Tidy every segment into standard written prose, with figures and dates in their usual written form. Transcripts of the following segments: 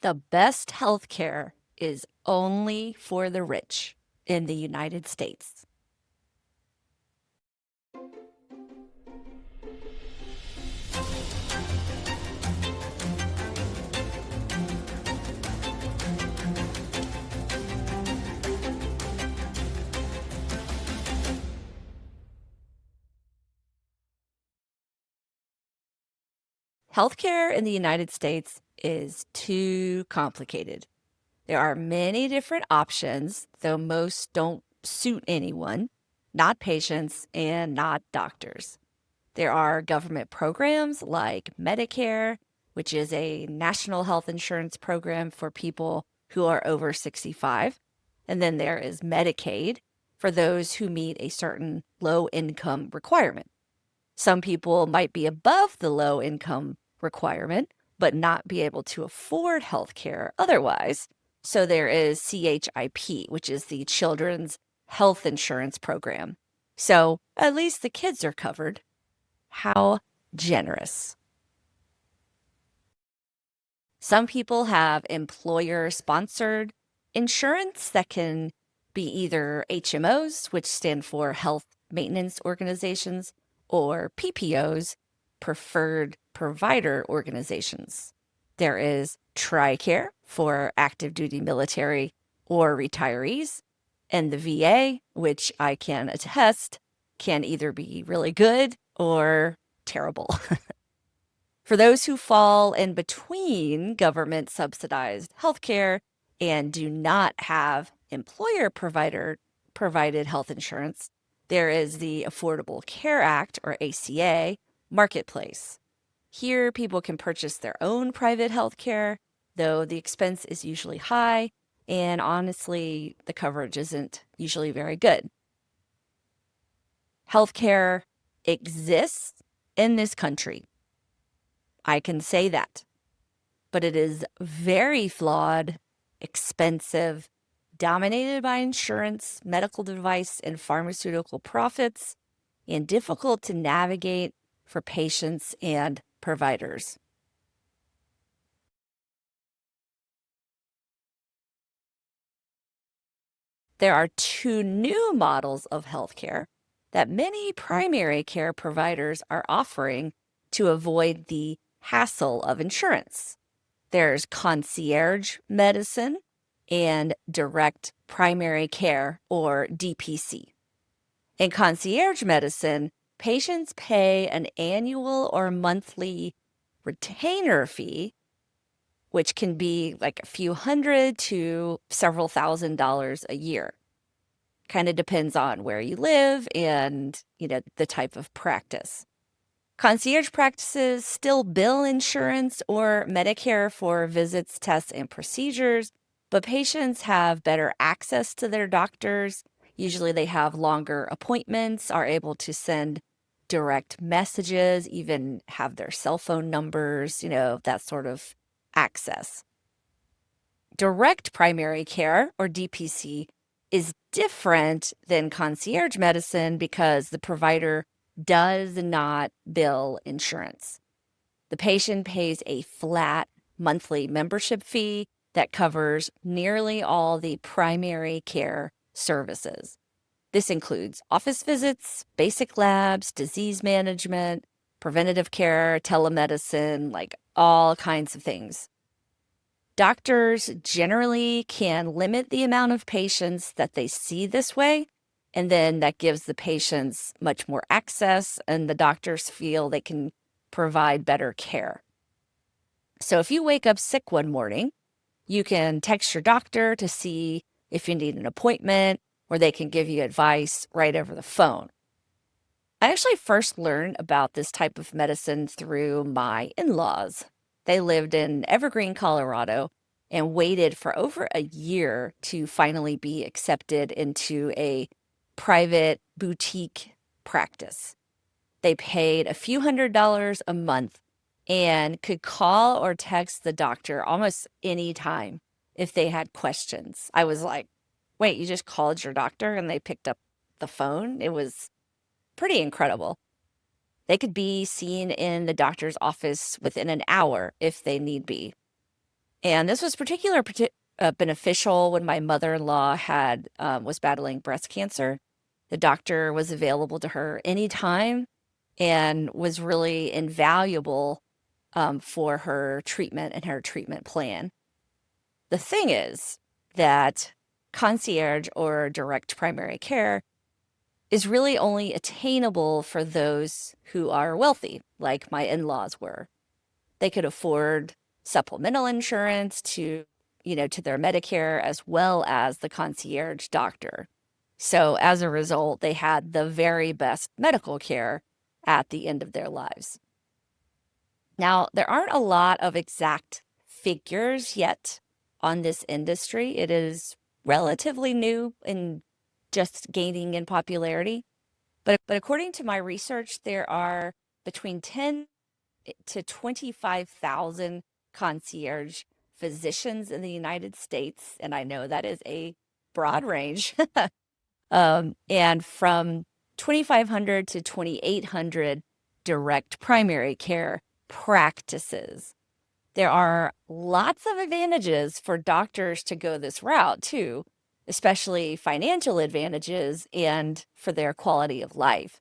The best health care is only for the rich in the United States. Healthcare in the United States is too complicated. There are many different options, though most don't suit anyone, not patients and not doctors. There are government programs like Medicare, which is a national health insurance program for people who are over 65. And then there is Medicaid for those who meet a certain low income requirement. Some people might be above the low income requirement, but not be able to afford health care otherwise. So there is CHIP, which is the Children's Health Insurance Program. So at least the kids are covered. How generous. Some people have employer sponsored insurance that can be either HMOs, which stand for Health Maintenance Organizations, or PPOs, Preferred Provider Organizations. There is TRICARE for active duty military or retirees, and the VA, which I can attest can either be really good or terrible. For those who fall in between government subsidized healthcare and do not have employer provided health insurance, there is the Affordable Care Act, or ACA, marketplace. Here, people can purchase their own private health care, though the expense is usually high, and honestly, the coverage isn't usually very good. Healthcare exists in this country. I can say that. But it is very flawed, expensive, dominated by insurance, medical device, and pharmaceutical profits, and difficult to navigate for patients and providers. There are two new models of healthcare that many primary care providers are offering to avoid the hassle of insurance. There's concierge medicine and direct primary care, or DPC. In concierge medicine, patients pay an annual or monthly retainer fee, which can be like a few hundred to several $1,000s a year. Kind of depends on where you live and, the type of practice. Concierge practices still bill insurance or Medicare for visits, tests, and procedures, but patients have better access to their doctors. Usually they have longer appointments, are able to send direct messages, even have their cell phone numbers, that sort of access. Direct primary care, or DPC, is different than concierge medicine because the provider does not bill insurance. The patient pays a flat monthly membership fee that covers nearly all the primary care services. This includes office visits, basic labs, disease management, preventative care, telemedicine, like all kinds of things. Doctors generally can limit the amount of patients that they see this way, and then that gives the patients much more access, and the doctors feel they can provide better care. So if you wake up sick one morning, you can text your doctor to see if you need an appointment, or they can give you advice right over the phone. I actually first learned about this type of medicine through my in-laws. They lived in Evergreen, Colorado, and waited for over a year to finally be accepted into a private boutique practice. They paid a few $100s a month and could call or text the doctor almost any time if they had questions. I was like, wait, you just called your doctor and they picked up the phone? It was pretty incredible. They could be seen in the doctor's office within an hour if they need be. And this was beneficial when my mother-in-law was battling breast cancer. The doctor was available to her anytime and was really invaluable for her treatment and her treatment plan. The thing is that concierge or direct primary care is really only attainable for those who are wealthy, like my in-laws were. They could afford supplemental insurance to their Medicare as well as the concierge doctor. So as a result, they had the very best medical care at the end of their lives. Now, there aren't a lot of exact figures yet on this industry. It is relatively new and just gaining in popularity. But according to my research, there are between 10 to 25,000 concierge physicians in the United States. And I know that is a broad range. And from 2,500 to 2,800 direct primary care practices. There are lots of advantages for doctors to go this route too, especially financial advantages and for their quality of life.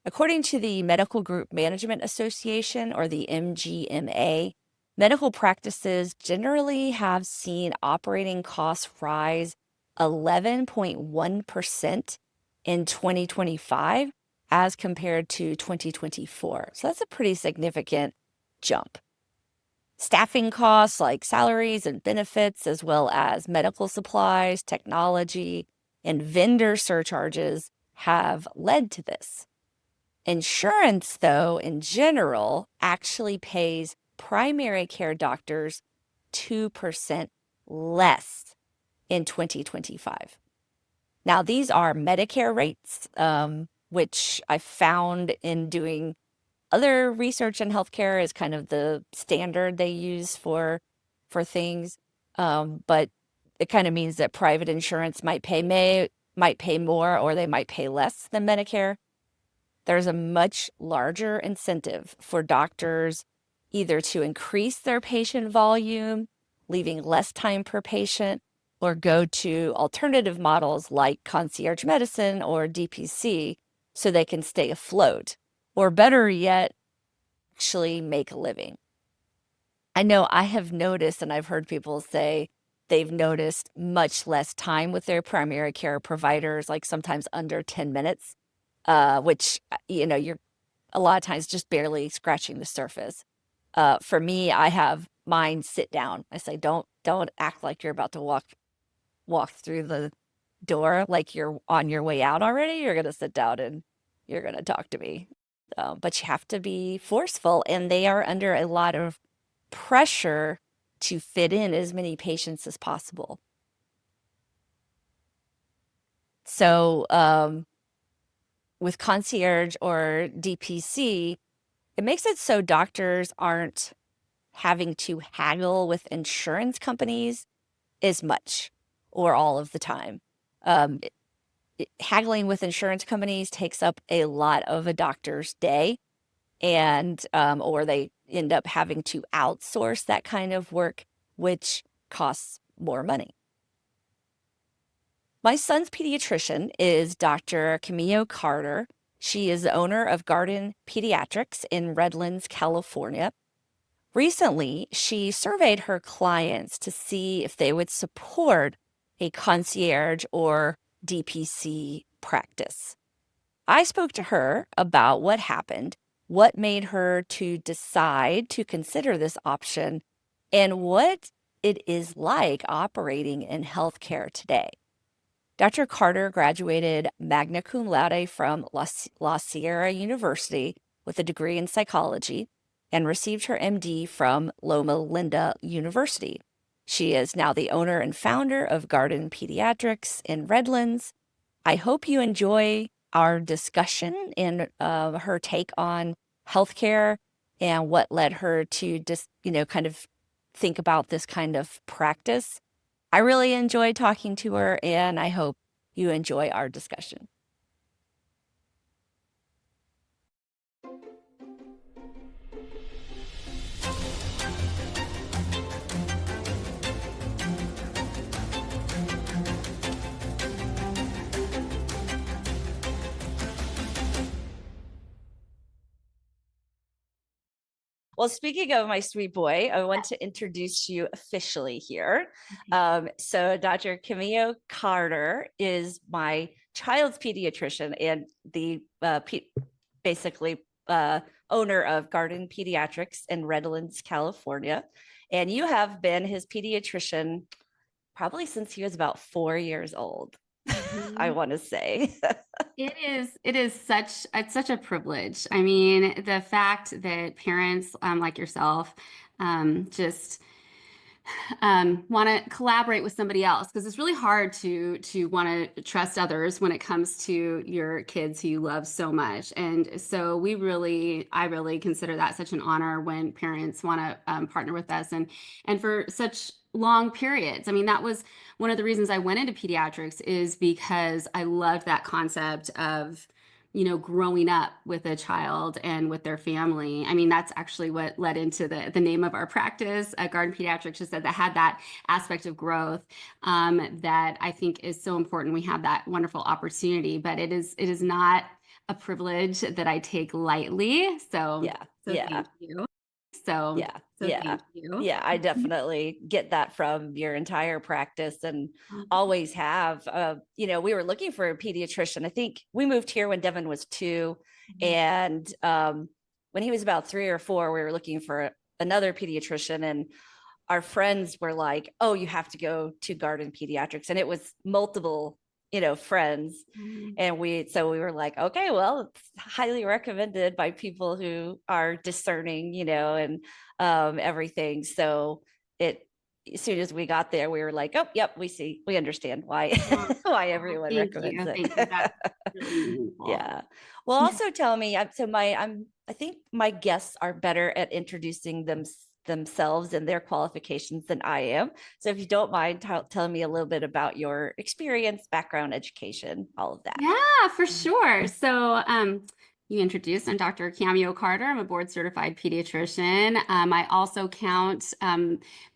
According to the Medical Group Management Association, or the MGMA, medical practices generally have seen operating costs rise 11.1% in 2025 as compared to 2024. So that's a pretty significant jump. Staffing costs like salaries and benefits, as well as medical supplies, technology, and vendor surcharges have led to this. Insurance, though, in general, actually pays primary care doctors 2% less in 2025. Now, these are Medicare rates, which I found in doing other research in healthcare is kind of the standard they use for things. But it kind of means that private insurance might pay more, or they might pay less than Medicare. There's a much larger incentive for doctors either to increase their patient volume, leaving less time per patient, or go to alternative models like concierge medicine or DPC so they can stay afloat, or better yet, actually make a living. I know I have noticed, and I've heard people say they've noticed much less time with their primary care providers, like sometimes under 10 minutes, which, you're a lot of times just barely scratching the surface. For me, I have mine sit down. I say, don't act like you're about to walk through the door like you're on your way out already. You're going to sit down and you're going to talk to me. But you have to be forceful, and they are under a lot of pressure to fit in as many patients as possible. So with concierge or DPC, it makes it so doctors aren't having to haggle with insurance companies as much or all of the time. Haggling with insurance companies takes up a lot of a doctor's day, and or they end up having to outsource that kind of work, which costs more money. My son's pediatrician is Dr. Cameo Carter. She is the owner of Garden Pediatrics in Redlands, California. Recently, she surveyed her clients to see if they would support a concierge or DPC practice. I spoke to her about what happened, what made her to decide to consider this option, and what it is like operating in healthcare today. Dr. Carter graduated magna cum laude from La Sierra University with a degree in psychology and received her MD from Loma Linda University. She is now the owner and founder of Garden Pediatrics in Redlands. I hope you enjoy our discussion and her take on healthcare and what led her to just, kind of think about this kind of practice. I really enjoyed talking to her, and I hope you enjoy our discussion. Well, speaking of my sweet boy, I want to introduce you officially here. So Dr. Cameo Carter is my child's pediatrician and the basically owner of Garden Pediatrics in Redlands, California. And you have been his pediatrician probably since he was about 4 years old, I Mhm. want to say. It is such a privilege. I mean, the fact that parents like yourself just want to collaborate with somebody else, because it's really hard to want to trust others when it comes to your kids who you love so much. And so I really consider that such an honor when parents want to partner with us and for such long periods. I mean, that was one of the reasons I went into pediatrics, is because I loved that concept of growing up with a child and with their family. I mean, that's actually what led into the name of our practice, Garden Pediatrics, just that had that aspect of growth that I think is so important. We have that wonderful opportunity, but it is not a privilege that I take lightly. So Yeah, so yeah. thank you. So Yeah, so yeah, thank you. yeah. I definitely get that from your entire practice and always have. We were looking for a pediatrician. I think we moved here when Devin was 2, and when he was about 3 or 4, we were looking for another pediatrician, and our friends were like, "Oh, you have to go to Garden Pediatrics," and it was multiple, friends, Mhm. and we were like, okay, well, it's highly recommended by people who are discerning, and everything. So it as soon as we got there, we were like, oh, yep, we understand why Oh, why oh, everyone thank recommends you. it. Thank you. That's really meaningful. Yeah. Well, also tell me, I think my guests are better at introducing themselves and their qualifications than I am. So if you don't mind telling me a little bit about your experience, background, education, all of that. Yeah, for sure. So, you introduced, I'm Dr. Cameo Carter. I'm a board certified pediatrician. I also count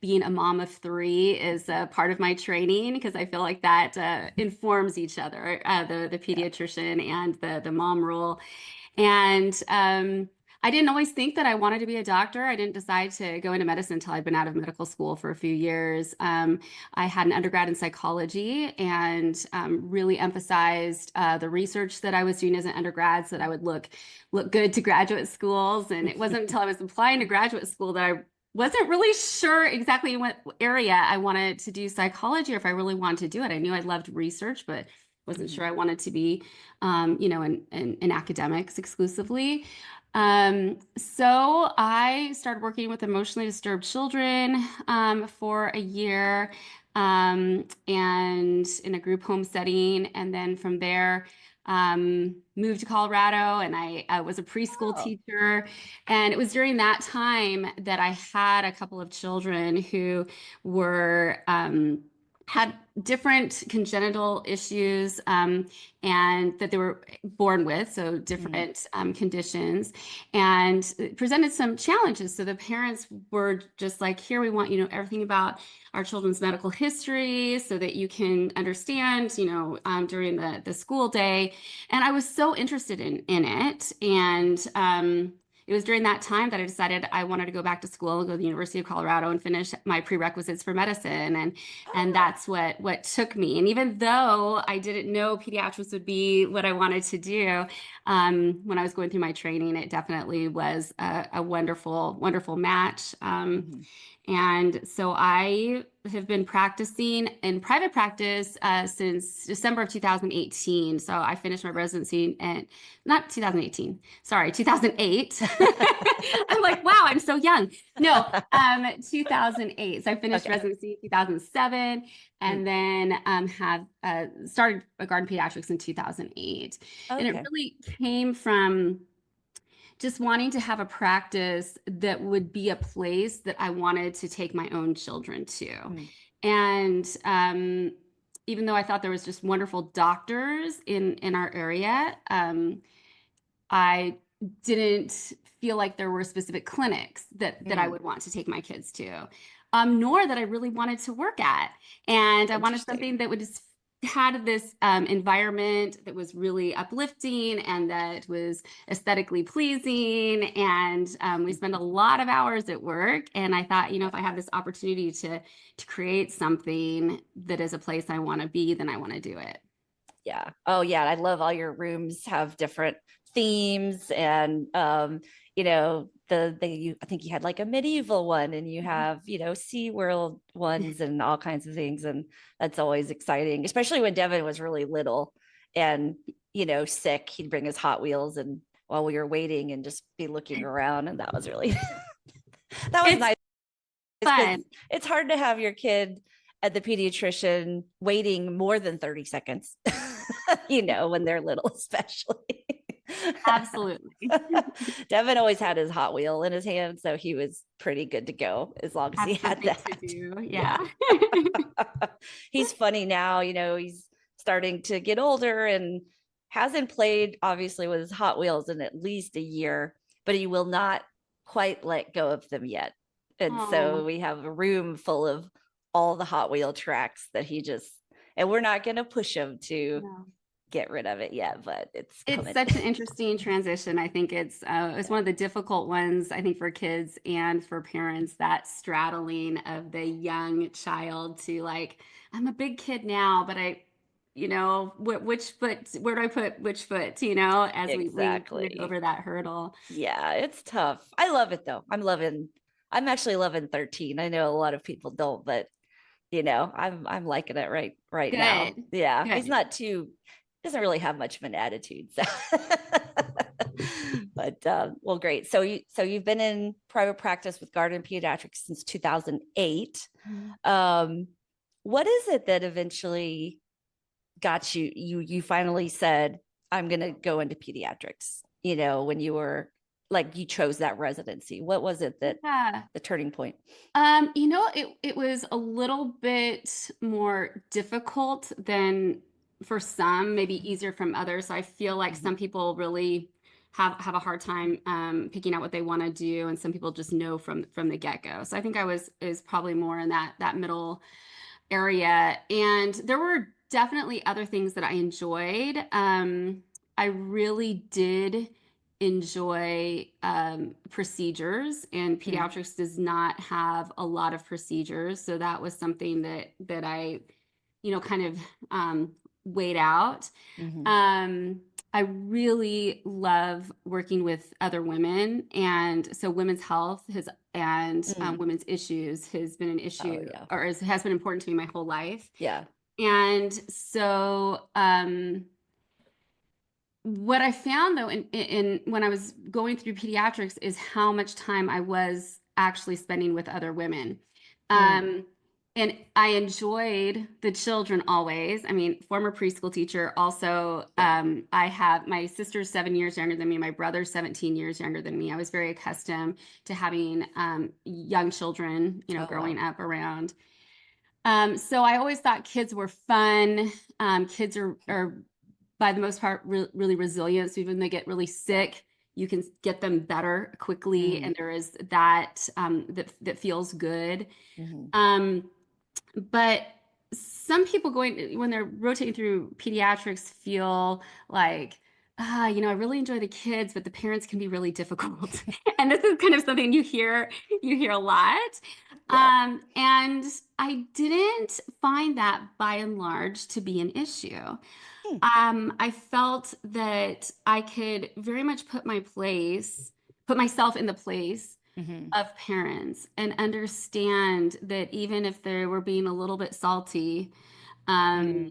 being a mom of 3 as a part of my training, because I feel like that informs each other, the Yeah. pediatrician and the mom role. And I didn't always think that I wanted to be a doctor. I didn't decide to go into medicine until I'd been out of medical school for a few years. I had an undergrad in psychology and really emphasized the research that I was doing as an undergrad, so that I would look good to graduate schools. And it wasn't until I was applying to graduate school that I wasn't really sure exactly in what area I wanted to do psychology, or if I really wanted to do it. I knew I loved research, but wasn't Mhm. sure I wanted to be in academics exclusively. So I started working with emotionally disturbed children for a year and in a group home setting. And then from there, moved to Colorado, and I was a preschool Oh. teacher. And it was during that time that I had a couple of children who were had different congenital issues and that they were born with, so Mhm. different conditions, and it presented some challenges. So the parents were just like, here, we want everything about our children's medical history so that you can understand, during the school day. And I was so interested in it. And it was during that time that I decided I wanted to go back to school and go to the University of Colorado and finish my prerequisites for medicine. And Oh. that's what took me. And even though I didn't know pediatrics would be what I wanted to do, when I was going through my training, it definitely was a wonderful, wonderful match. Mhm. And so I have been practicing in private practice since December of 2018. So I finished my residency in not 2018, sorry, 2008. I'm like, wow, I'm so young. No, 2008. So I finished Okay. residency in 2007, Mm. and then have started a Garden Pediatrics in 2008. And it Okay. really came from just wanting to have a practice that would be a place that I wanted to take my own children to. Mm. And even though I thought there was just wonderful doctors in our area, I didn't feel like there were specific clinics that I Mm. would want to take my kids to, nor that I really wanted to work at. And I wanted Interesting. something that would just had this environment that was really uplifting and that was aesthetically pleasing. And we spent a lot of hours at work. And I thought, if I have this opportunity to create something that is a place I want to be, then I want to do it. Yeah. Oh yeah. I love all your rooms have different themes and I think you had like a medieval one and you have, Sea World ones and all kinds of things. And that's always exciting, especially when Devin was really little and, sick, he'd bring his Hot Wheels and while we were waiting and just be looking around. And that was really that was It's nice because fun. it's hard to have your kid at the pediatrician waiting more than 30 seconds, when they're little, especially. Absolutely. Devin always had his Hot Wheel in his hand, so he was pretty good to go as long as Have he had something that. to do. Yeah. Yeah. He's funny now, he's starting to get older and hasn't played obviously with his Hot Wheels in at least a year, but he will not quite let go of them yet. And so Oh, we have a room full of all the Hot Wheel tracks that and we're not going to push him to no. get rid of it yet, but it's It's coming. such an interesting transition. I think it's one of the difficult ones, I think, for kids and for parents, that straddling of the young child to like, I'm a big kid now, but which foot, where do I put which foot, as we get Exactly. over that hurdle. Yeah, it's tough. I love it though. I'm actually loving 13. I know a lot of people don't, but I'm liking it right now. Good, Yeah. He's good. not too doesn't really have much of an attitude. So but well, great. So you've been in private practice with Garden Pediatrics since 2008. Mhm. Um, what is it that eventually got you finally said, I'm gonna go into pediatrics, when you were like you chose that residency? What was it that Yeah. the turning point? It was a little bit more difficult than for some, maybe easier from others. So I feel like Mhm. some people really have a hard time picking out what they want to do, and some people just know from the get-go. So I think I was is probably more in that middle area. And there were definitely other things that I enjoyed. I really did enjoy procedures, and Mm, pediatrics does not have a lot of procedures. So that was something that I, kind of weighed out. mhm, Um, I really love working with other women, and so women's health and mm. women's issues has been an Oh issue, yeah. or has been important to me my whole life. Yeah. And so, what I found though, in when I was going through pediatrics, is how much time I was actually spending with other women. Mm, Um, and I enjoyed the children always. I mean, former preschool teacher. Also, yeah. I have my sister's 7 years younger than me. My brother's 17 years younger than me. I was very accustomed to having young children, Oh wow. growing up around. So I always thought kids were fun. Kids are by the most part really resilient. So even when they get really Yeah. sick, you can get them better quickly, Mm, and there is that that feels good. mhm, Um, but some people going when they're rotating through pediatrics feel like, I really enjoy the kids, but the parents can be really difficult. And this is kind of something you hear a lot. yeah. And I didn't find that by and large to be an issue. Hmm, I felt that I could very much put myself in the place mhm, of parents and understand that even if they were being a little bit salty, um,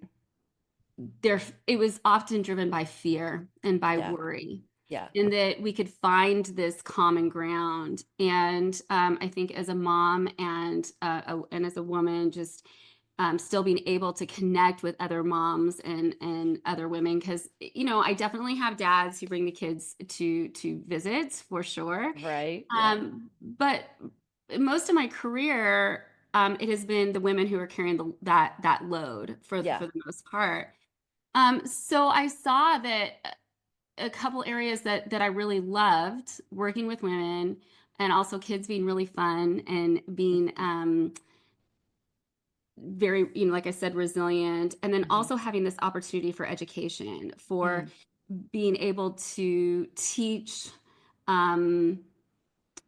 mm, it was often driven by fear and by yeah. worry, Yeah. and that we could find this common ground. And I think as a mom and as a woman, just still being able to connect with other moms and other women, because I definitely have dads who bring the kids to visits for sure. Right. Yeah. But most of my career, it has been the women who are carrying that load Yeah. for the most part. So I saw that a couple areas that I really loved working with women, and also kids being really fun and being very, like I said, resilient. And then also having this opportunity for education, for Mm, being able to teach, um,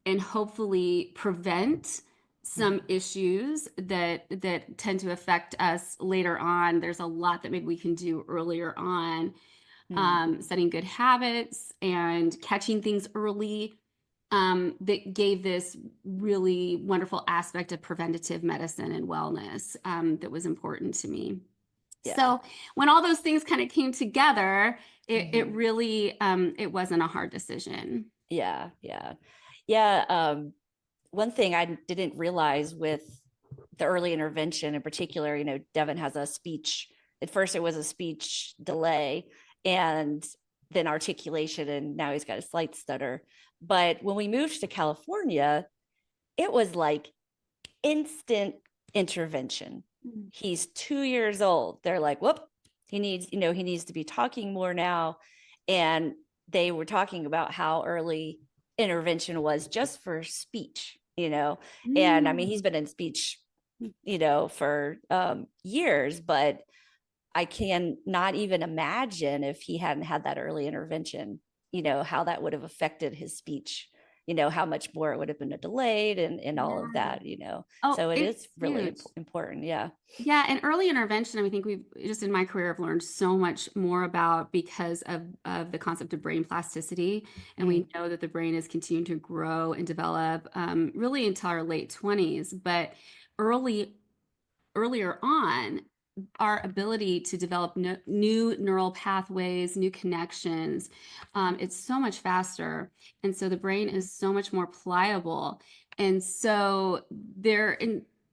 and hopefully prevent some mhm, issues that tend to affect us later on. There's a lot that maybe we can do earlier on, mm. setting good habits and catching things early, that gave this really wonderful aspect of preventative medicine and wellness, that was important to me. Yeah. So when all those things kind of came together, it Mhm. really, it wasn't a hard decision. Yeah, yeah. Yeah, one thing I didn't realize with the early intervention in particular, Devin has a speech. At first, it was a speech delay and then articulation, and now he's got a slight stutter. But when we moved to California, it was like instant intervention. Mm. He's 2 years old. They're like, whoop, he needs to be talking more now. And they were talking about how early intervention was just for speech. And I mean, he's Mm. been in speech, for years, but I can not even imagine if he hadn't had that early intervention, how that would have affected his speech, how much more it would have been delayed and all of Yeah. that. Oh, So it it's is really huge. important. Yeah. Yeah, and early intervention, I mean, I think we've just in my career, I've learned so much more about because of the concept of brain plasticity. And we Mm, know that the brain is continuing to grow and develop, really until our late 20s. But early earlier on, our ability to develop new neural pathways, new connections, it's so much faster. And so the brain is so much more pliable. And so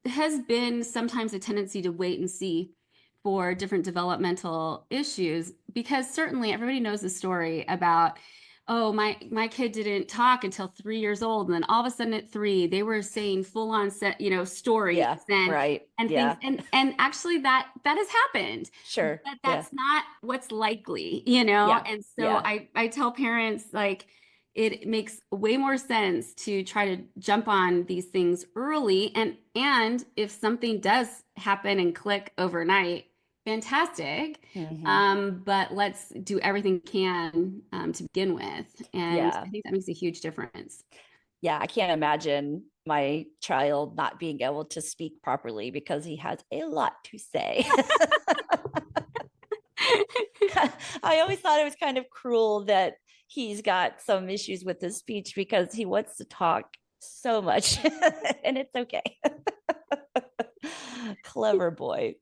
has been sometimes a tendency to wait and see for different developmental issues, because certainly everybody knows the story about, oh, my kid didn't talk until 3 years old, and then all of a sudden at three they were saying full on set, stories yeah. and Right. things, Yeah. and actually that has happened, Sure. but Yeah. that's not what's likely, Yeah. and so Yeah. I tell parents, like, it makes way more sense to try to jump on these things early, and if something does happen and click overnight, fantastic. Hmm. But let's do everything we can, to begin with. And Yeah. I think that makes a huge difference. Yeah. I can't imagine my child not being able to speak properly because he has a lot to say. I always thought it was kind of cruel that he's got some issues with his speech because he wants to talk so much and it's okay. Clever boy.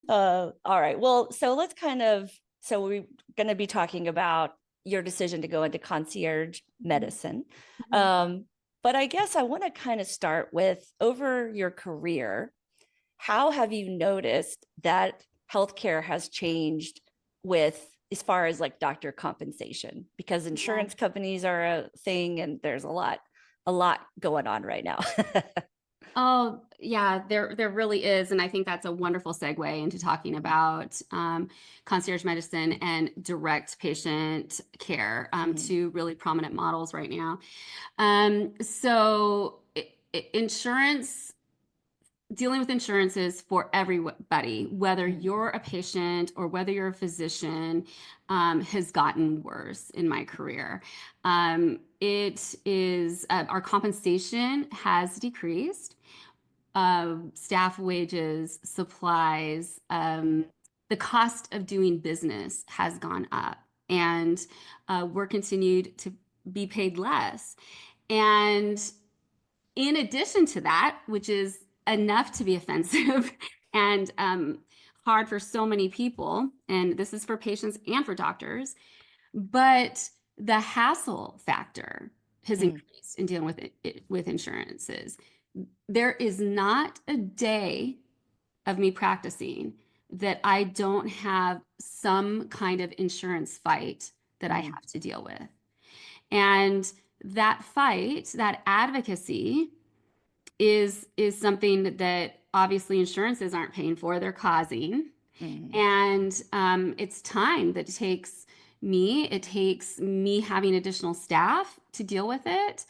All right. Well, so we're going to be talking about your decision to go into concierge medicine. Um, but I guess I want to kind of start with over your career. How have you noticed that healthcare has changed with as far as like doctor compensation? Because Yeah. insurance companies are a thing and there's a lot going on right now. Oh, yeah, there really is. And I think that's a wonderful segue into talking about, concierge medicine and direct patient care, Mhm. two really prominent models right now. So insurance, dealing with insurances for everybody, whether Mhm. you're a patient or whether you're a physician, has gotten worse in my career. It is, our compensation has decreased, staff wages, supplies, the cost of doing business has gone up, and we're continued to be paid less. And in addition to that, which is enough to be offensive and, hard for so many people, and this is for patients and for doctors, but the hassle factor has Mm. increased in dealing with with insurances. There is not a day of me practicing that I don't have some kind of insurance fight that I Mm. have to deal with. And that fight, that advocacy, is something that obviously insurances aren't paying for, they're causing. Mm. And, it's time that it takes me having additional staff to deal with it.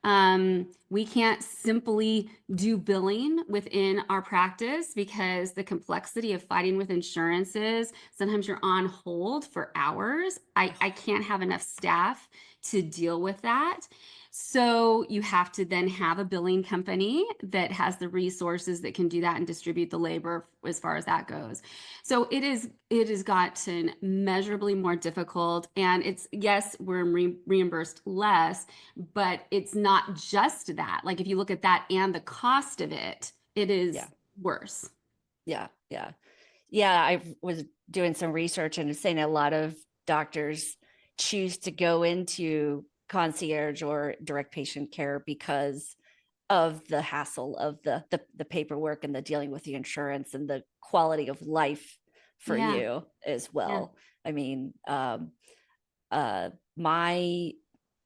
We can't simply do billing within our practice because the complexity of fighting with insurances, sometimes you're on hold for hours. I can't have enough staff to deal with that. So you have to then have a billing company that has the resources that can do that and distribute the labor as far as that goes. So it has gotten measurably more difficult. And it's, yes, we're reimbursed less, but it's not just that. Like if you look at that and the cost of it, it is Yeah. worse. Yeah. Yeah. Yeah. I was doing some research and it's saying a lot of doctors choose to go into concierge or direct patient care because of the hassle of the paperwork and the dealing with the insurance and the quality of life for Yeah. you as Yeah. well. I mean, my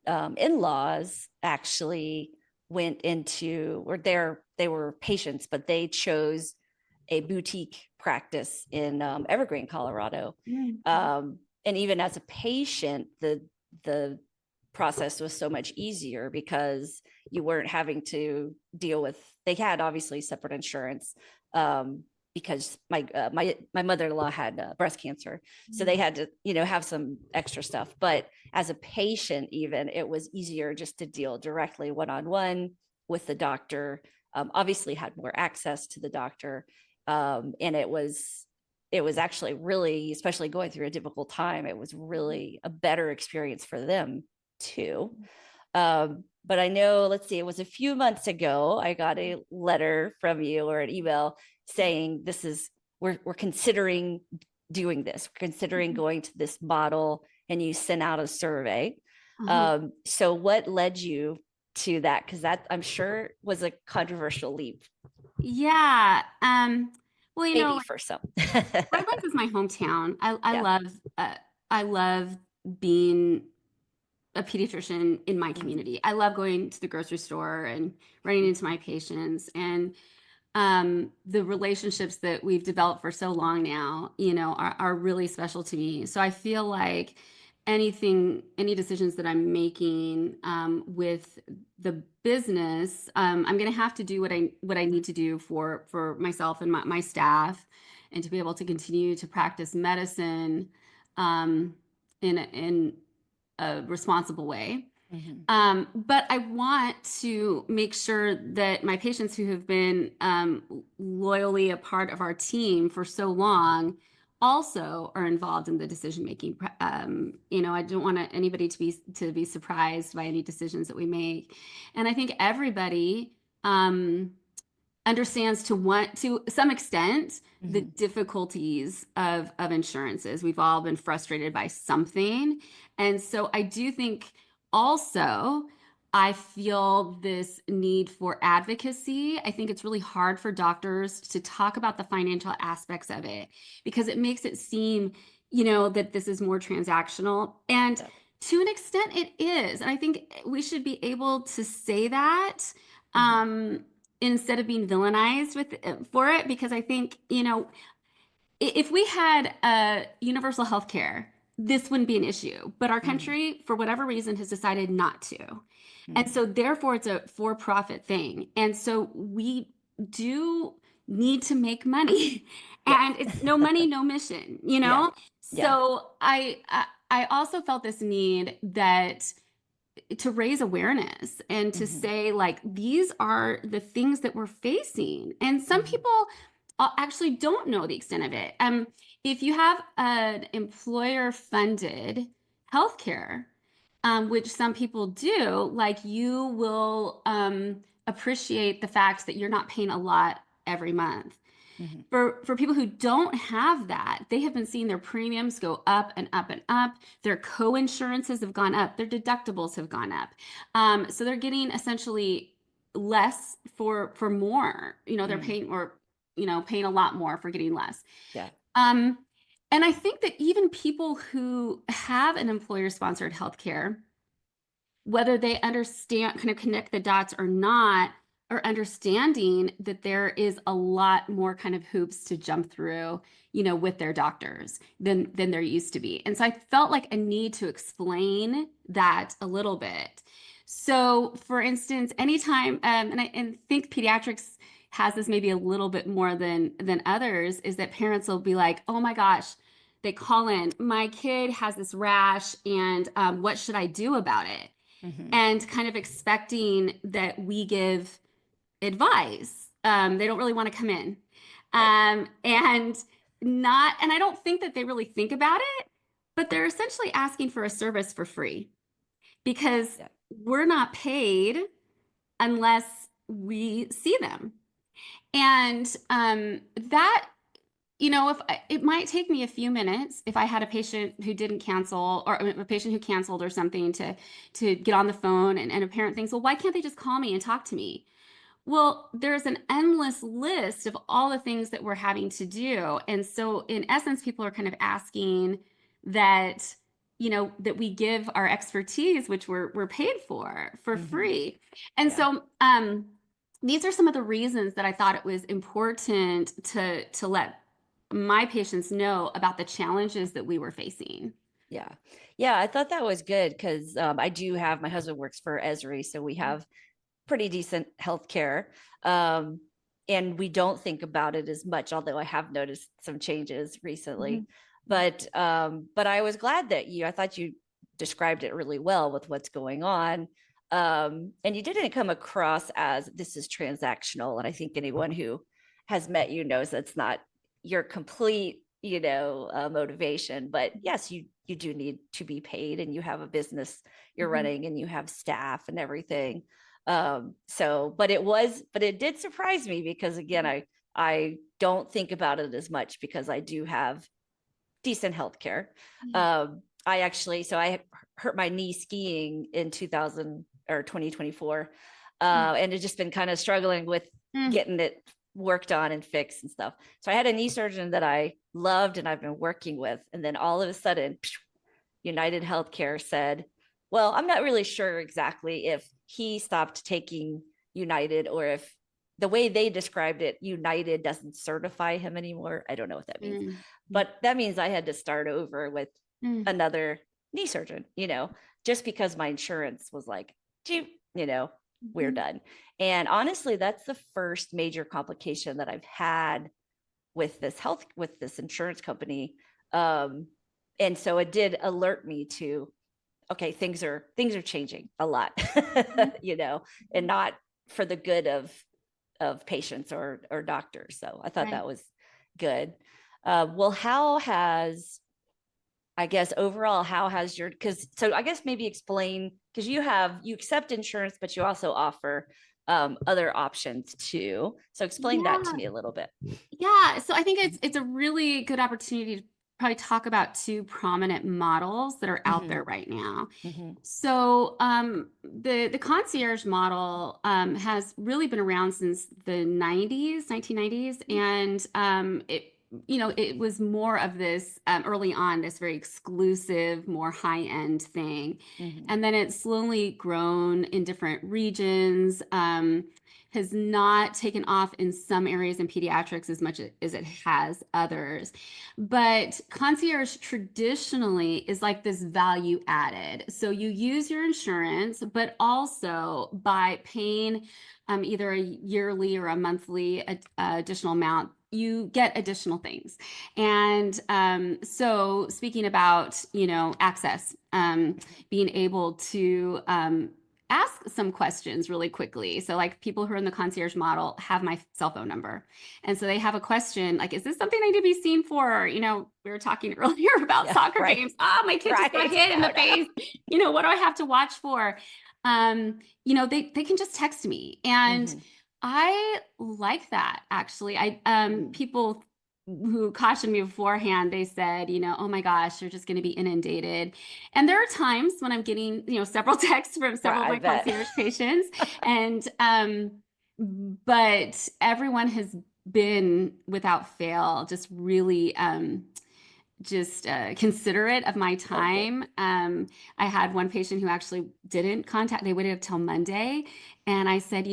in-laws actually went into, or they were patients, but they chose a boutique practice in Evergreen, Colorado. Mhm. And even as a patient, the process was so much easier because you weren't having to deal with. They had obviously separate insurance, because my mother-in-law had breast cancer, so they had to have some extra stuff. But as a patient, even it was easier just to deal directly one-on-one with the doctor. Obviously, had more access to the doctor, and it was actually really, especially going through a difficult time, it was really a better experience for them too. But I know, let's see, it was a few months ago, I got a letter from you or an email saying we're considering doing this, we're considering Mhm. going to this model, and you sent out a survey. Uh-huh. So what led you to that? Because that, I'm sure, was a controversial leap, Yeah. Well, maybe for some. Redlands is my hometown. Yeah. I love being a pediatrician in my Mhm. community. I love going to the grocery store and running into my patients, and the relationships that we've developed for so long now, are really special to me. So I feel like any decisions that I'm making with the business, I'm going to have to do what I need to do for myself and my staff, and to be able to continue to practice medicine um, in a responsible way. Mhm. But I want to make sure that my patients who have been loyally a part of our team for so long also are involved in the decision making. I don't want anybody to be surprised by any decisions that we make, and I think everybody um, understands to some extent the Mhm. difficulties of insurances. We've all been frustrated by something. And so I do think also I feel this need for advocacy. I think it's really hard for doctors to talk about the financial aspects of it because it makes it seem, that this is more transactional. And Yeah. to an extent, it is. And I think we should be able to say that. Mhm. Um, Instead of being villainized for it, because I think, if we had universal health care, this wouldn't be an issue, but our Mhm. country for whatever reason has decided not to, and Mhm. so therefore it's a for-profit thing, and so we do need to make money Yeah. and it's no money no mission, Yeah. Yeah. so I also felt this need that to raise awareness and to Mhm. say like these are the things that we're facing, and some Mhm. people actually don't know the extent of it. If you have an employer funded healthcare, which some people do, like you will appreciate the fact that you're not paying a lot every month. Mhm. For people who don't have that, they have been seeing their premiums go up and up and up. Their co-insurances have gone up. Their deductibles have gone up. So they're getting essentially less for more. They're Mhm. paying, or paying a lot more for getting less. Yeah. Um, and I think that even people who have an employer-sponsored healthcare, whether they understand, kind of connect the dots or not, are understanding that there is a lot more kind of hoops to jump through, with their doctors than there used to be. And so I felt like a need to explain that a little bit. So, for instance, anytime, and I think pediatrics has this maybe a little bit more than others, is that parents will be like, "Oh my gosh," they call in, "My kid has this rash, and what should I do about it?" Hmm. And kind of expecting that we give advice. They don't really want to come in. Right. And not, and I don't think that they really think about it, but they're essentially asking for a service for free because Yeah. we're not paid unless we see them. And that, if it might take me a few minutes if I had a patient who didn't cancel, or a patient who canceled or something, to get on the phone, and a parent thinks, well, why can't they just call me and talk to me? Well, there's an endless list of all the things that we're having to do. And so in essence, people are kind of asking that, that we give our expertise, which we're paid for Hmm. free. And Yeah. so these are some of the reasons that I thought it was important to let my patients know about the challenges that we were facing. Yeah. Yeah. I thought that was good because I do have my husband works for Esri, so we have pretty decent health care. Um, and we don't think about it as much, although I have noticed some changes recently. Mhm. But I was glad that I thought you described it really well with what's going on. And you didn't come across as this is transactional. And I think anyone who has met you knows that's not your complete, motivation. But yes, you do need to be paid, and you have a business you're Mhm. running, and you have staff and everything. But it did surprise me because again, I don't think about it as much because I do have decent health care. Yeah. I hurt my knee skiing in 2000 or 2024. Mm. And it's just been kind of struggling with Mm. getting it worked on and fixed and stuff. So I had a knee surgeon that I loved and I've been working with. And then all of a sudden, United Healthcare said, well, I'm not really sure exactly if he stopped taking United or if the way they described it, United doesn't certify him anymore. I don't know what that means, Mm. but that means I had to start over with Mm. another knee surgeon, just because my insurance was like, you know, we're Mhm. done. And honestly, that's the first major complication that I've had with this insurance company. Um, and so it did alert me to, okay, things are changing a lot, Mhm. and not for the good of patients or doctors. So I thought Right. that was good. Well, I guess overall, how has your, because so I guess maybe explain, because you accept insurance, but you also offer other options too. So explain that to Yeah. me a little bit. Yeah. So I think it's a really good opportunity to probably talk about two prominent models that are out Hmm. there right now. Hmm. So the concierge model has really been around since the 90s, 1990s, and it was more of this early on, this very exclusive, more high-end thing. Hmm. And then it's slowly grown in different regions, has not taken off in some areas in pediatrics as much as it has others. But concierge traditionally is like this value added. So you use your insurance, but also by paying either a yearly or a monthly additional amount, you get additional things. And so speaking about, access, being able to ask some questions really quickly. So like people who are in the concierge model have my cell phone number. And so they have a question like, is this something I need to be seen for? We were talking earlier about Yeah, soccer right. games. Oh, my kid just got Right. hit in the Oh no. face. What do I have to watch for? They can just text me. And Hmm. I like that actually. I Hmm. people who cautioned me beforehand, they said, oh my gosh, you're just going to be inundated. And there are times when I'm getting, several texts from Right, several of I my bet. concierge patients. And, but everyone has been without fail, just really, just considerate of my Oh, good. time. I had one patient who actually didn't contact, they waited until Monday. And I said,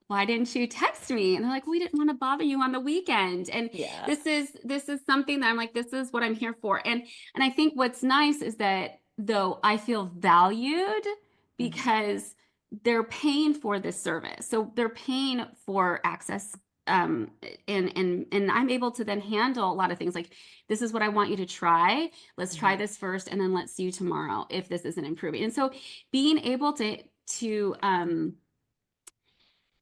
why didn't you text me? And they're like, we didn't want to bother you on the weekend. And Yeah. this is something that I'm like, this is what I'm here for. And I think what's nice is that though I feel valued Mhm. because they're paying for this service. So they're paying for access. And I'm able to then handle a lot of things like, this is what I want you to try. Let's try Mhm. this first, and then let's see you tomorrow if this isn't improving. And so being able to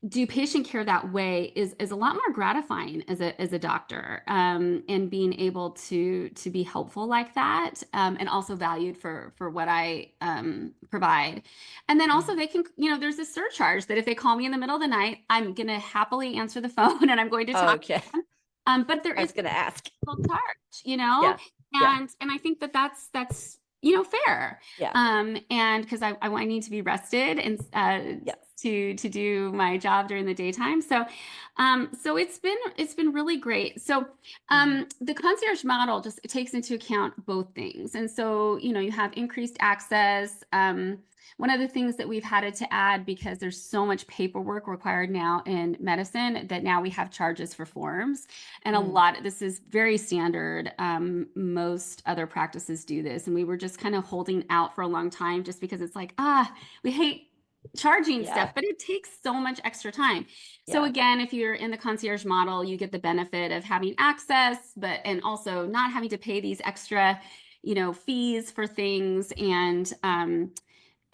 do patient care that way is a lot more gratifying as a doctor, and being able to be helpful like that, and also valued for what I provide. And then also Mhm. they can, there's a surcharge that if they call me in the middle of the night, I'm gonna happily answer the phone and I'm going to talk to Okay. them. But there I is was gonna ask. full charge. Yeah. Yeah. And I think that's fair. Yeah. And because I need to be rested and Yes. to do my job during the daytime. So it's been really great. So Mhm. the concierge model just takes into account both things. And so, you have increased access. One of the things that we've had to add, because there's so much paperwork required now in medicine, that now we have charges for forms. And Mm. this is very standard. Most other practices do this. And we were just kind of holding out for a long time just because it's like, we hate charging stuff, Yeah. but it takes so much extra time. So Yeah. again, if you're in the concierge model, you get the benefit of having access, and also not having to pay these extra, fees for things.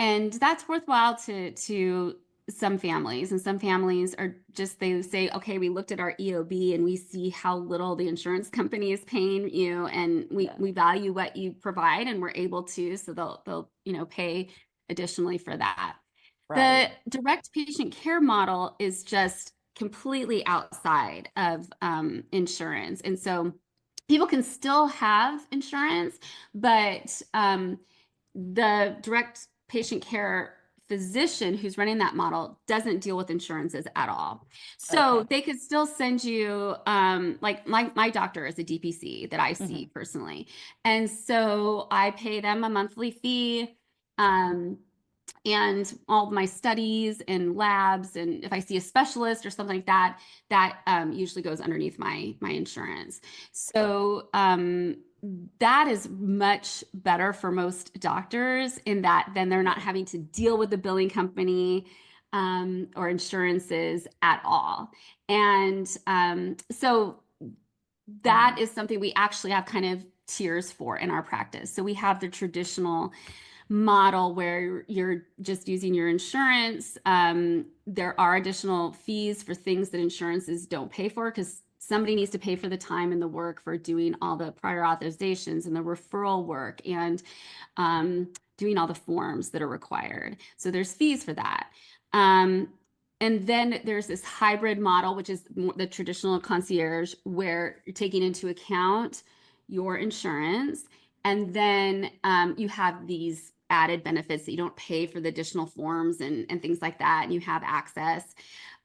And that's worthwhile to some families. And some families are just, they say, okay, we looked at our EOB and we see how little the insurance company is paying you, and we Yeah. we value what you provide, and we're able to, so they'll pay additionally for that. Right. The direct patient care model is just completely outside of insurance. And so people can still have insurance, but the direct patient care physician who's running that model doesn't deal with insurances at all. So Okay. they could still send you, like my doctor is a DPC that I see Mhm. personally. And so I pay them a monthly fee. Um, and all of my studies and labs, and if I see a specialist or something like that, that usually goes underneath my insurance. So that is much better for most doctors, in that then they're not Yeah. having to deal with the billing company or insurances at all. And so that Mhm. is something we actually have kind of tiers for in our practice. So we have the traditional model where you're just using your insurance. There are additional fees for things that insurances don't pay for, because somebody needs to pay for the time and the work for doing all the prior authorizations and the referral work, and doing all the forms that are required. So there's fees for that. Um, and then there's this hybrid model, which is the traditional concierge, where you're taking into account your insurance. And then you have these added benefits that you don't pay for the additional forms and things like that. And you have access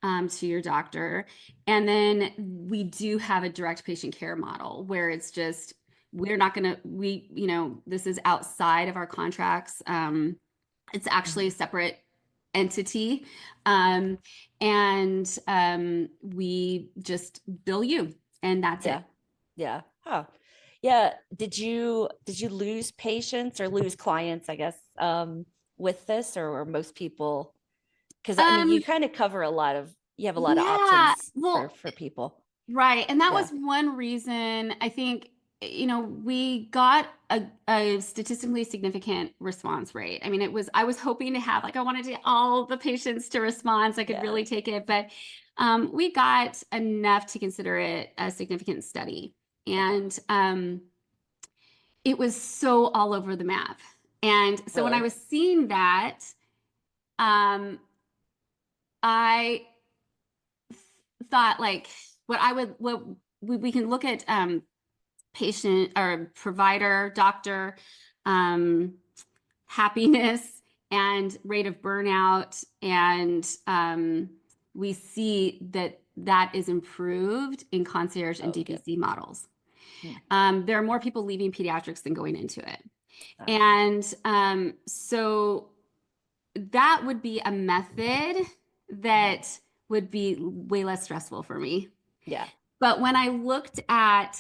to your doctor. And then we do have a direct patient care model where it's just, we're not going to, this is outside of our contracts. It's actually a Mhm. separate entity. Um, and we just bill you, and that's it. Yeah. Yeah. Huh. Yeah. Did you lose patients or lose clients, I guess, with this, or most people? Because I mean, Um, you kind of cover you have a lot of yeah, options for well, people. right. And that Yeah. was one reason I think, we got a statistically significant response rate. I mean, I was hoping to have, like, I wanted to all the patients to respond so I could Yeah. really take it, but we got enough to consider it a significant study. Okay. And it was so all over the map. And so when I Really. was seeing that, um, I thought, like, what we can look at patient or provider, doctor, um, happiness and rate of burnout. And we see that that is improved in concierge and Oh, good. DPC models. Hmm. There are more people leaving pediatrics than going into it. Okay. And so that would be a method that would be way less stressful for me. Yeah. But when I looked at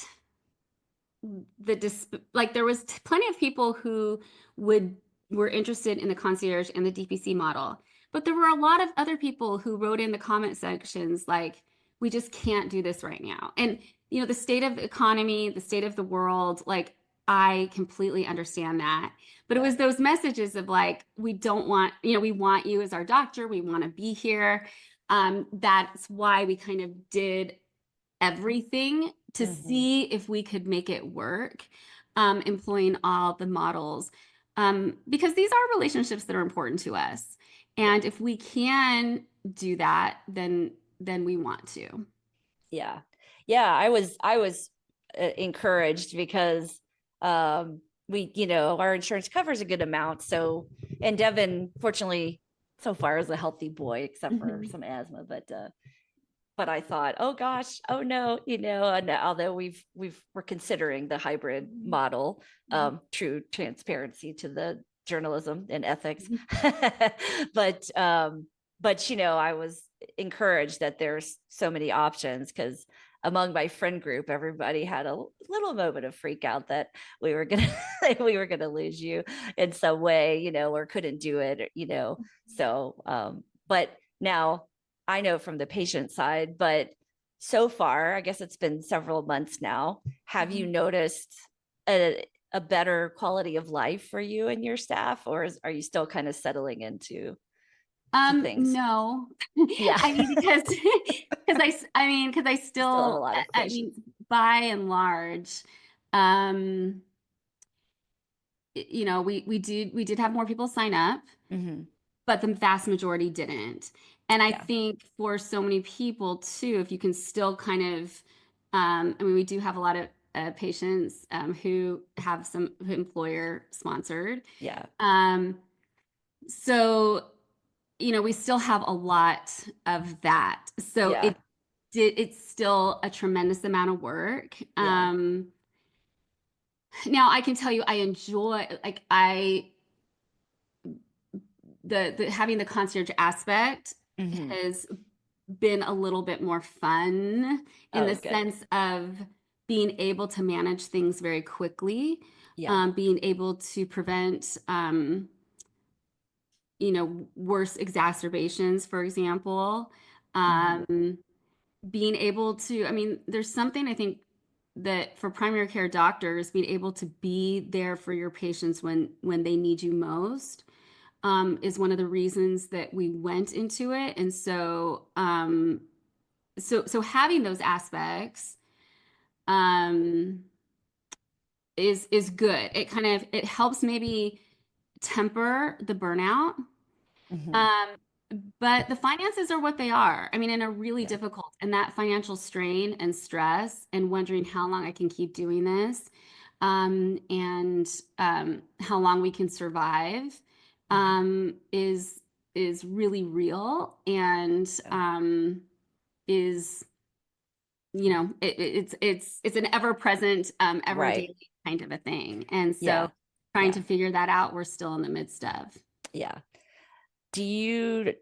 like there was plenty of people who would were interested in the concierge and the DPC model. But there were a lot of other people who wrote in the comment sections like, we just can't do this right now. And the state of the economy, the state of the world, like I completely understand that. But it Yeah. was those messages of like, we don't want, we want you as our doctor, we want to be here. That's why we kind of did everything to see if we could make it work, employing all the models, because these are relationships that are important to us. And if we can do that, then we want to. Yeah. Yeah. I was encouraged because our insurance covers a good amount. So, and Devin, fortunately, so far is a healthy boy, except for some asthma, but I thought, oh gosh, oh no, and although we're considering the hybrid model, true transparency to the journalism and ethics, but I was encouraged that there's so many options because among my friend group, everybody had a little moment of freak out that we were gonna we were gonna lose you in some way, or couldn't do it, So, but now I know from the patient side, but so far, I guess it's been several months now. Have you noticed a better quality of life for you and your staff, or are you still kind of settling into things? No. Yeah. I mean, because because I Still have a still, lot of I patients. mean, by and large, um, we did have more people sign up, Hmm. but the vast majority didn't. And I Yeah. think for so many people too, if you can still kind of, I mean, we do have a lot of patients who have some employer sponsored. Yeah. Um, so we still have a lot of that. So Yeah. it's still a tremendous amount of work. Yeah. Now I can tell you I enjoy like I the having the concierge aspect Hmm. has been a little bit more fun in the Oh, good. sense of being able to manage things very quickly, Yeah. being able to prevent worse exacerbations, for example. Hmm. Um, Being able to, I mean, there's something I think that for primary care doctors, being able to be there for your patients when they need you most, is one of the reasons that we went into it. And so having those aspects, um, is good. It helps maybe temper the burnout. Hmm. Um, but the finances are what they are. I mean, and are really Yeah. difficult. And that financial strain and stress and wondering how long I can keep doing this, and how long we can survive, Hmm. is really real and Yeah. is it's an ever present, ever Right. daily kind of a thing. And so Yeah. trying Yeah. to figure that out, we're still in the midst of. Yeah. Do you,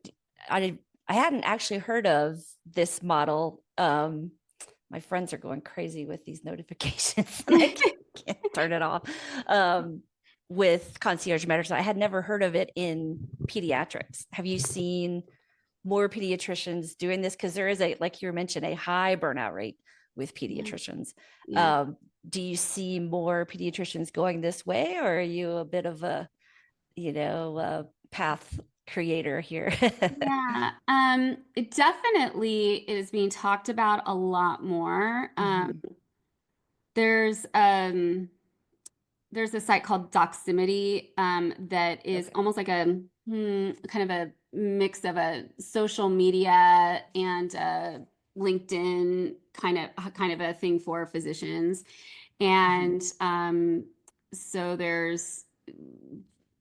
I, I hadn't actually heard of this model. My friends are going crazy with these notifications and I can't turn it off. Um, with concierge medicine, I had never heard of it in pediatrics. Have you seen more pediatricians doing this? Because there is like you mentioned, a high burnout rate with Yeah. pediatricians. Yeah. Um, do you see more pediatricians going this way, or are you a bit of a, path creator here? Yeah, it definitely is being talked about a lot more. Hmm. There's um, there's a site called Doximity, that is Okay. almost like a kind of a mix of a social media and a LinkedIn kind of a thing for physicians. Hmm. And so there's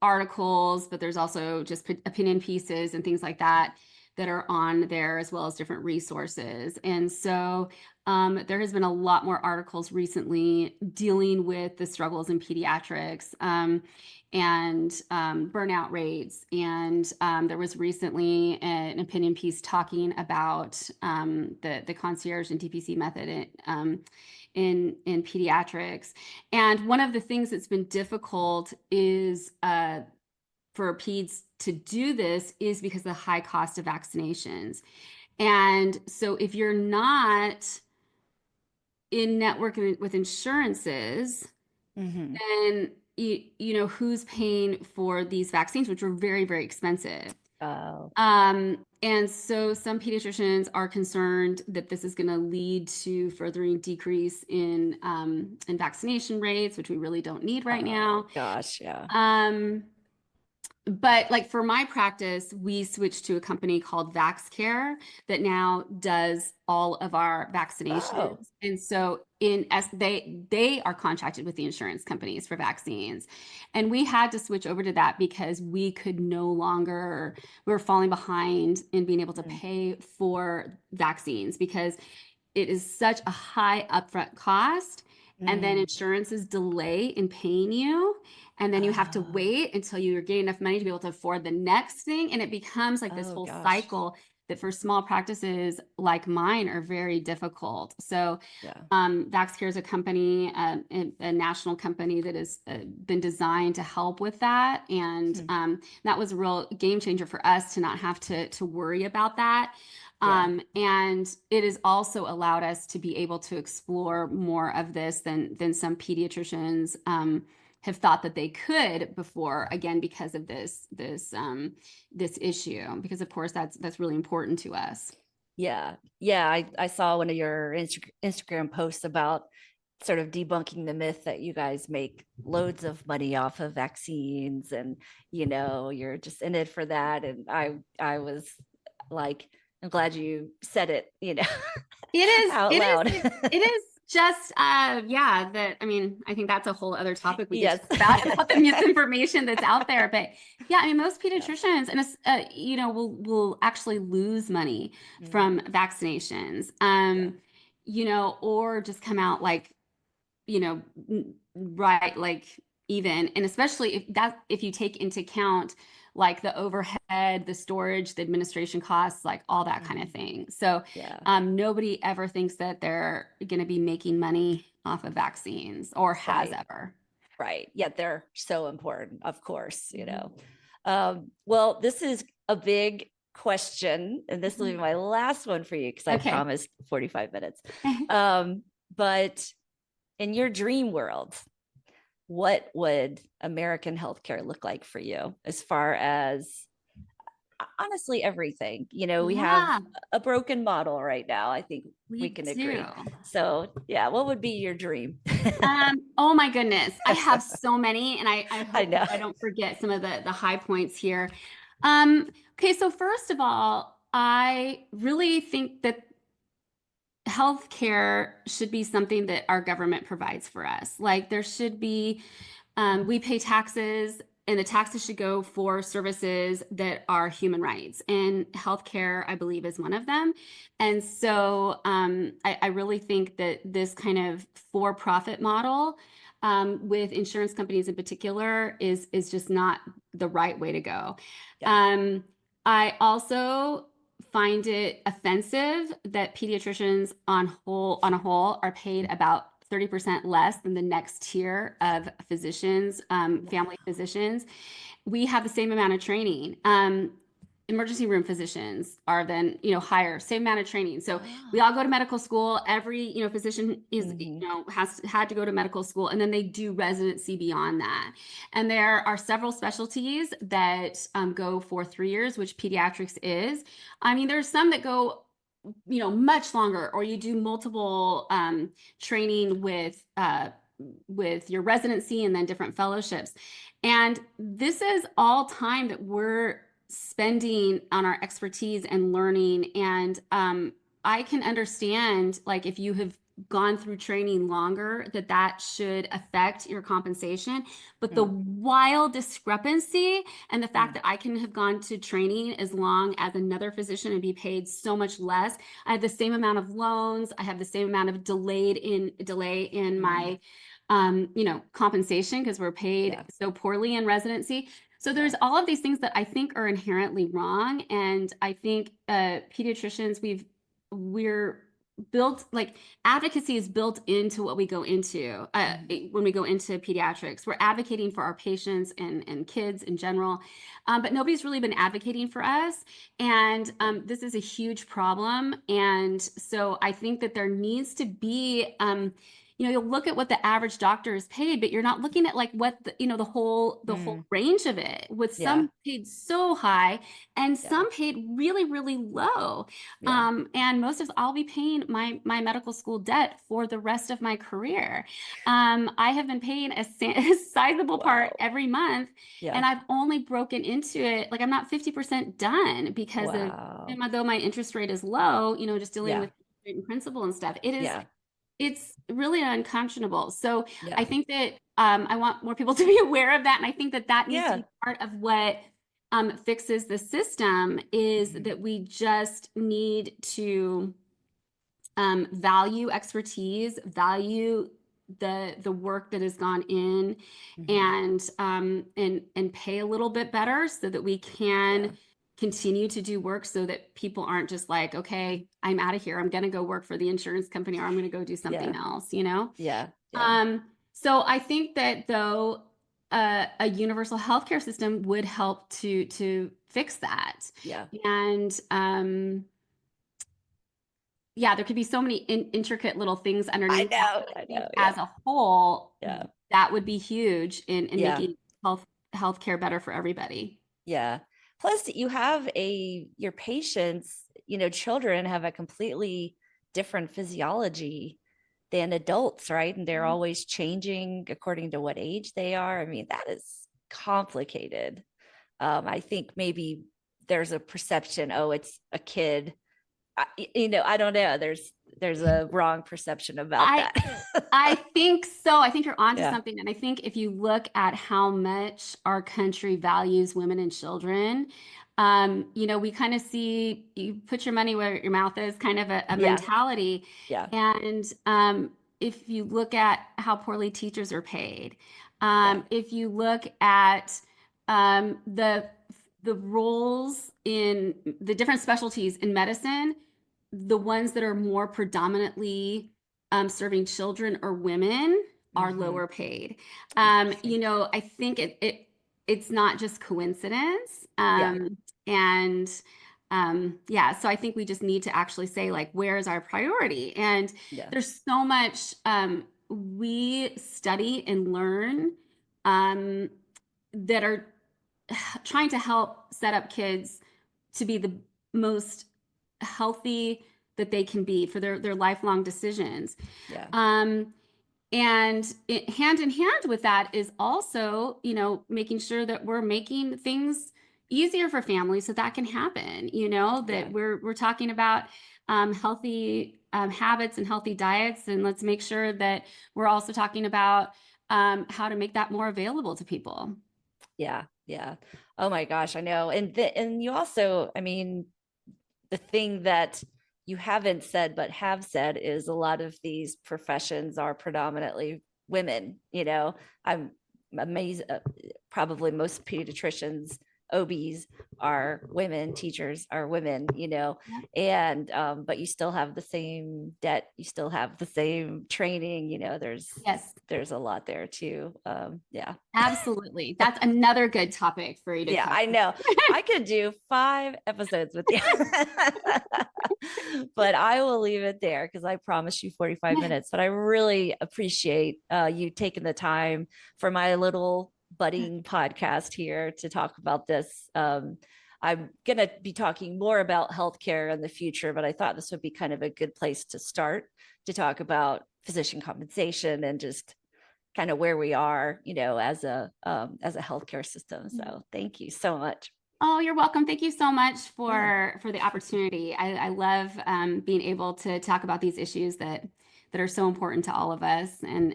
articles, but there's also just opinion pieces and things like that that are on there, as well as different resources. And so there has been a lot more articles recently dealing with the struggles in pediatrics. and burnout rates. And there was recently an opinion piece talking about the concierge and DPC method in pediatrics. And one of the things that's been difficult is for peds to do this is because of the high cost of vaccinations. And so if you're not in network with insurances, Mm-hmm. then you know who's paying for these vaccines, which are very, very expensive. Oh. And so some pediatricians are concerned that this is going to lead to furthering decrease in vaccination rates, which we really don't need right Oh now. gosh, yeah. But like for my practice, we switched to a company called VaxCare that now does all of our Oh. vaccinations. And so in as they are contracted with the insurance companies for vaccines. And we had to switch over to that because we could no longer, we were falling behind in being able to Mm. pay for vaccines because it is such a high upfront cost. And then Mm. insurances delay in paying you. And then you have to Oh. wait until you're getting enough money to be able to afford the next thing. And it becomes like this Oh whole gosh. cycle that for small practices like mine are very difficult. So Yeah. VaxCare is a company, a national company that has been designed to help with that. And Hmm. that was a real game changer for us to not have to worry about that. Yeah. And it has also allowed us to be able to explore more of this than some pediatricians have thought that they could before, again, because of this issue, because of course that's really important to us. Yeah. Yeah. I saw one of your Instagram posts about sort of debunking the myth that you guys make loads of money off of vaccines and you're just in it for that. And I was like, I'm glad you said it, It is, out it loud. is, it is just, yeah, that, I mean, I think that's a whole other topic we could Yes. talk about the misinformation that's out there. But yeah, I mean, most Yeah. pediatricians and, will actually lose money Mm. from vaccinations, Yeah. or just come out like, right, like even, and especially if you take into account like the overhead, the storage, the administration costs, like all that kind of Mhm. thing. So Yeah. nobody ever thinks that they're going to be making money off of vaccines or has Right. ever. Right. Yeah, they're so important, of course, Mhm. Well, this is a big question, and this will be Mhm. my last one for you because I Okay. promised 45 minutes. But in your dream world, what would American healthcare look like for you as far as honestly everything? We have Yeah, a broken model right now. I think we we can do. agree. So, yeah, what would be your dream? Oh my goodness. I have so many, and I I hope that know. I don't forget some of the high points here. Okay, so first of all, I really think that healthcare should be something that our government provides for us. Like there should be, we pay taxes, and the taxes should go for services that are human rights. And healthcare, I believe, is one of them. And so I really think that this kind of for-profit model with insurance companies in particular is just not the right way to go. Yeah. I also find it offensive that pediatricians on a whole are paid about 30% less than the next tier of physicians, family physicians. We have the same amount of training. Emergency room physicians are then, higher, same amount of training. So we Oh. all go to medical school. Every, physician is, Hmm. has had to go to medical school, and then they do residency beyond that. And there are several specialties that go for 3 years, which pediatrics is. I mean, there's some that go, much longer, or you do multiple training with your residency and then different fellowships. And this is all time that we're spending on our expertise and learning. And I can understand, like, if you have gone through training longer, that should affect your compensation. But the Mm. wild discrepancy and the fact Mm. that I can have gone to training as long as another physician and be paid so much less. I have the same amount of loans. I have the same amount of delay in Mm. my compensation because we're paid so poorly in residency. So there's all of these things that I think are inherently wrong. And I think pediatricians, we're built, like, advocacy is built into what we go into when we go into pediatrics. We're advocating for our patients and kids in general, but nobody's really been advocating for us. And this is a huge problem. And so I think that there needs to be you'll look at what the average doctor is paid, but you're not looking at like what the whole range of it, with some paid so high and some paid really, really low. And most of I'll be paying my medical school debt for the rest of my career. I have been paying a sizable part every month, and I've only broken into it. Like, I'm not 50% done because of, even though my interest rate is low, just dealing with principal and stuff. It's really unconscionable. So I think that I want more people to be aware of that. And I think that needs to be part of what fixes the system, is that we just need to value expertise, value the work that has gone in, and pay a little bit better so that we can continue to do work, so that people aren't just like, okay, I'm out of here, I'm going to go work for the insurance company, or I'm going to go do something else, So I think that, though, a universal healthcare system would help to fix that. And there could be so many intricate little things underneath. I know, as a whole, that would be huge in making healthcare better for everybody. Plus, you have your patients, children have a completely different physiology than adults, right? And they're always changing according to what age they are. I mean, that is complicated. I think maybe there's a perception, oh, it's a kid. I don't know. There's a wrong perception about that. I think so. I think you're onto something. And I think if you look at how much our country values women and children, we kind of see, you put your money where your mouth is, kind of a mentality. And if you look at how poorly teachers are paid, if you look at the roles in the different specialties in medicine, the ones that are more predominantly serving children or women are lower paid. I think it's not just coincidence. So I think we just need to actually say, like, where is our priority? And there's so much we study and learn that are trying to help set up kids to be the most healthy that they can be for their lifelong decisions. And hand in hand with that is also, making sure that we're making things easier for families so that can happen, that we're talking about healthy habits and healthy diets. And let's make sure that we're also talking about how to make that more available to people. Oh my gosh, I know. And you also, I mean, the thing that you haven't said but have said is a lot of these professions are predominantly women. I'm amazed. Probably most pediatricians, OBs are women, teachers are women, and but you still have the same debt, you still have the same training, there's a lot there too. Absolutely. That's another good topic for you to talk I know. I could do 5 episodes with you. But I will leave it there because I promised you 45 minutes. But I really appreciate you taking the time for my little budding podcast here to talk about this. I'm going to be talking more about healthcare in the future, but I thought this would be kind of a good place to start to talk about physician compensation and just kind of where we are, as a healthcare system. So thank you so much. Oh, you're welcome. Thank you so much for the opportunity. I love being able to talk about these issues that are so important to all of us and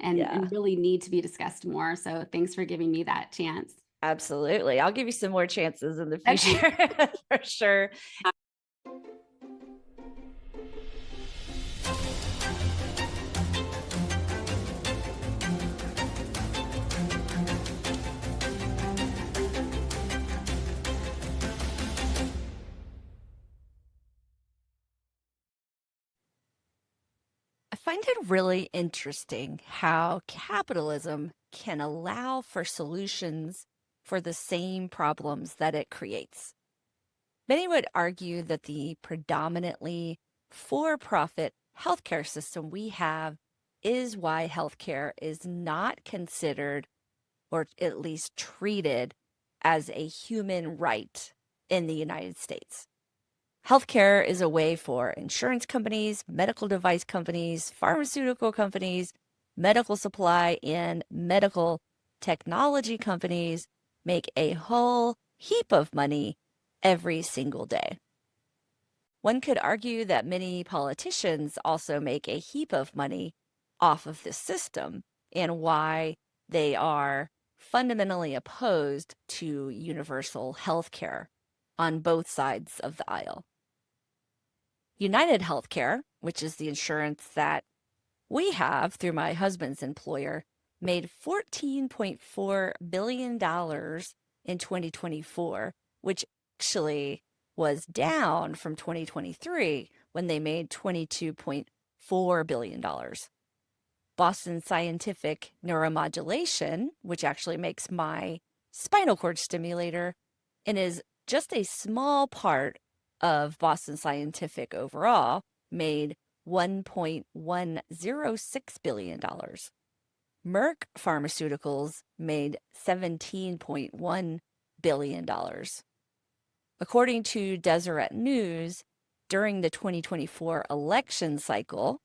really need to be discussed more. So thanks for giving me that chance. Absolutely. I'll give you some more chances in the future. Okay. For sure. find it really interesting how capitalism can allow for solutions for the same problems that it creates. Many would argue that the predominantly for profit healthcare system we have is why healthcare is not considered, or at least treated, as a human right in the United States. Healthcare is a way for insurance companies, medical device companies, pharmaceutical companies, medical supply, and medical technology companies make a whole heap of money every single day. One could argue that many politicians also make a heap of money off of this system and why they are fundamentally opposed to universal health care on both sides of the aisle. United Healthcare, which is the insurance that we have through my husband's employer, made $14.4 billion in 2024, which actually was down from 2023 when they made $22.4 billion. Boston Scientific Neuromodulation, which actually makes my spinal cord stimulator and is just a small part of Boston Scientific overall, made $1.106 billion. Merck Pharmaceuticals made $17.1 billion. According to Deseret News, during the 2024 election cycle,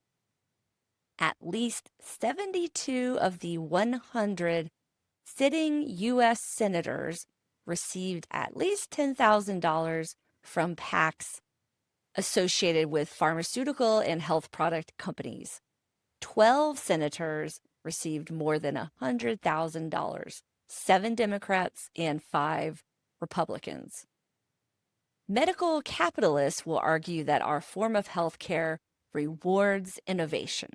at least 72 of the 100 sitting U.S. senators received at least $10,000 from PACs associated with pharmaceutical and health product companies. 12 senators received more than $100,000, 7 Democrats and 5 Republicans. Medical capitalists will argue that our form of healthcare rewards innovation.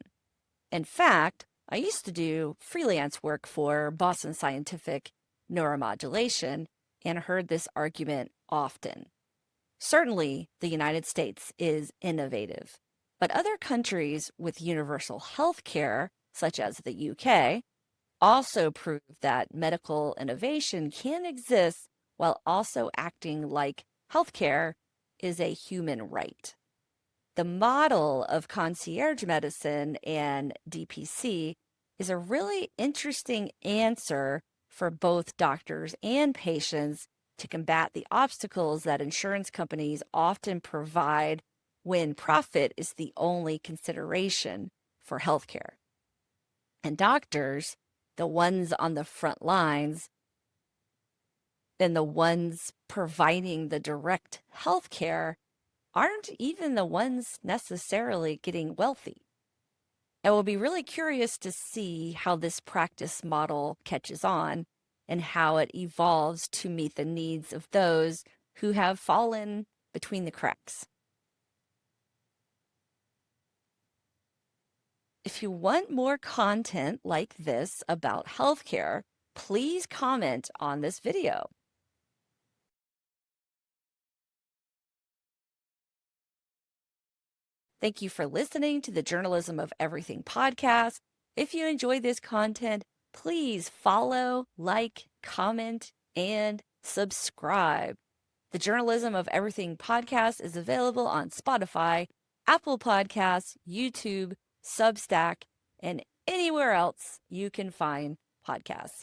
In fact, I used to do freelance work for Boston Scientific Neuromodulation and heard this argument often. Certainly, the United States is innovative, but other countries with universal health care, such as the UK, also prove that medical innovation can exist while also acting like healthcare is a human right. The model of concierge medicine and DPC is a really interesting answer for both doctors and patients to combat the obstacles that insurance companies often provide when profit is the only consideration for healthcare. And doctors, the ones on the front lines, and the ones providing the direct healthcare, aren't even the ones necessarily getting wealthy. I will be really curious to see how this practice model catches on and how it evolves to meet the needs of those who have fallen between the cracks. If you want more content like this about healthcare, please comment on this video. Thank you for listening to the Journalism of Everything podcast. If you enjoy this content, please follow, like, comment, and subscribe. The Journalism of Everything podcast is available on Spotify, Apple Podcasts, YouTube, Substack, and anywhere else you can find podcasts.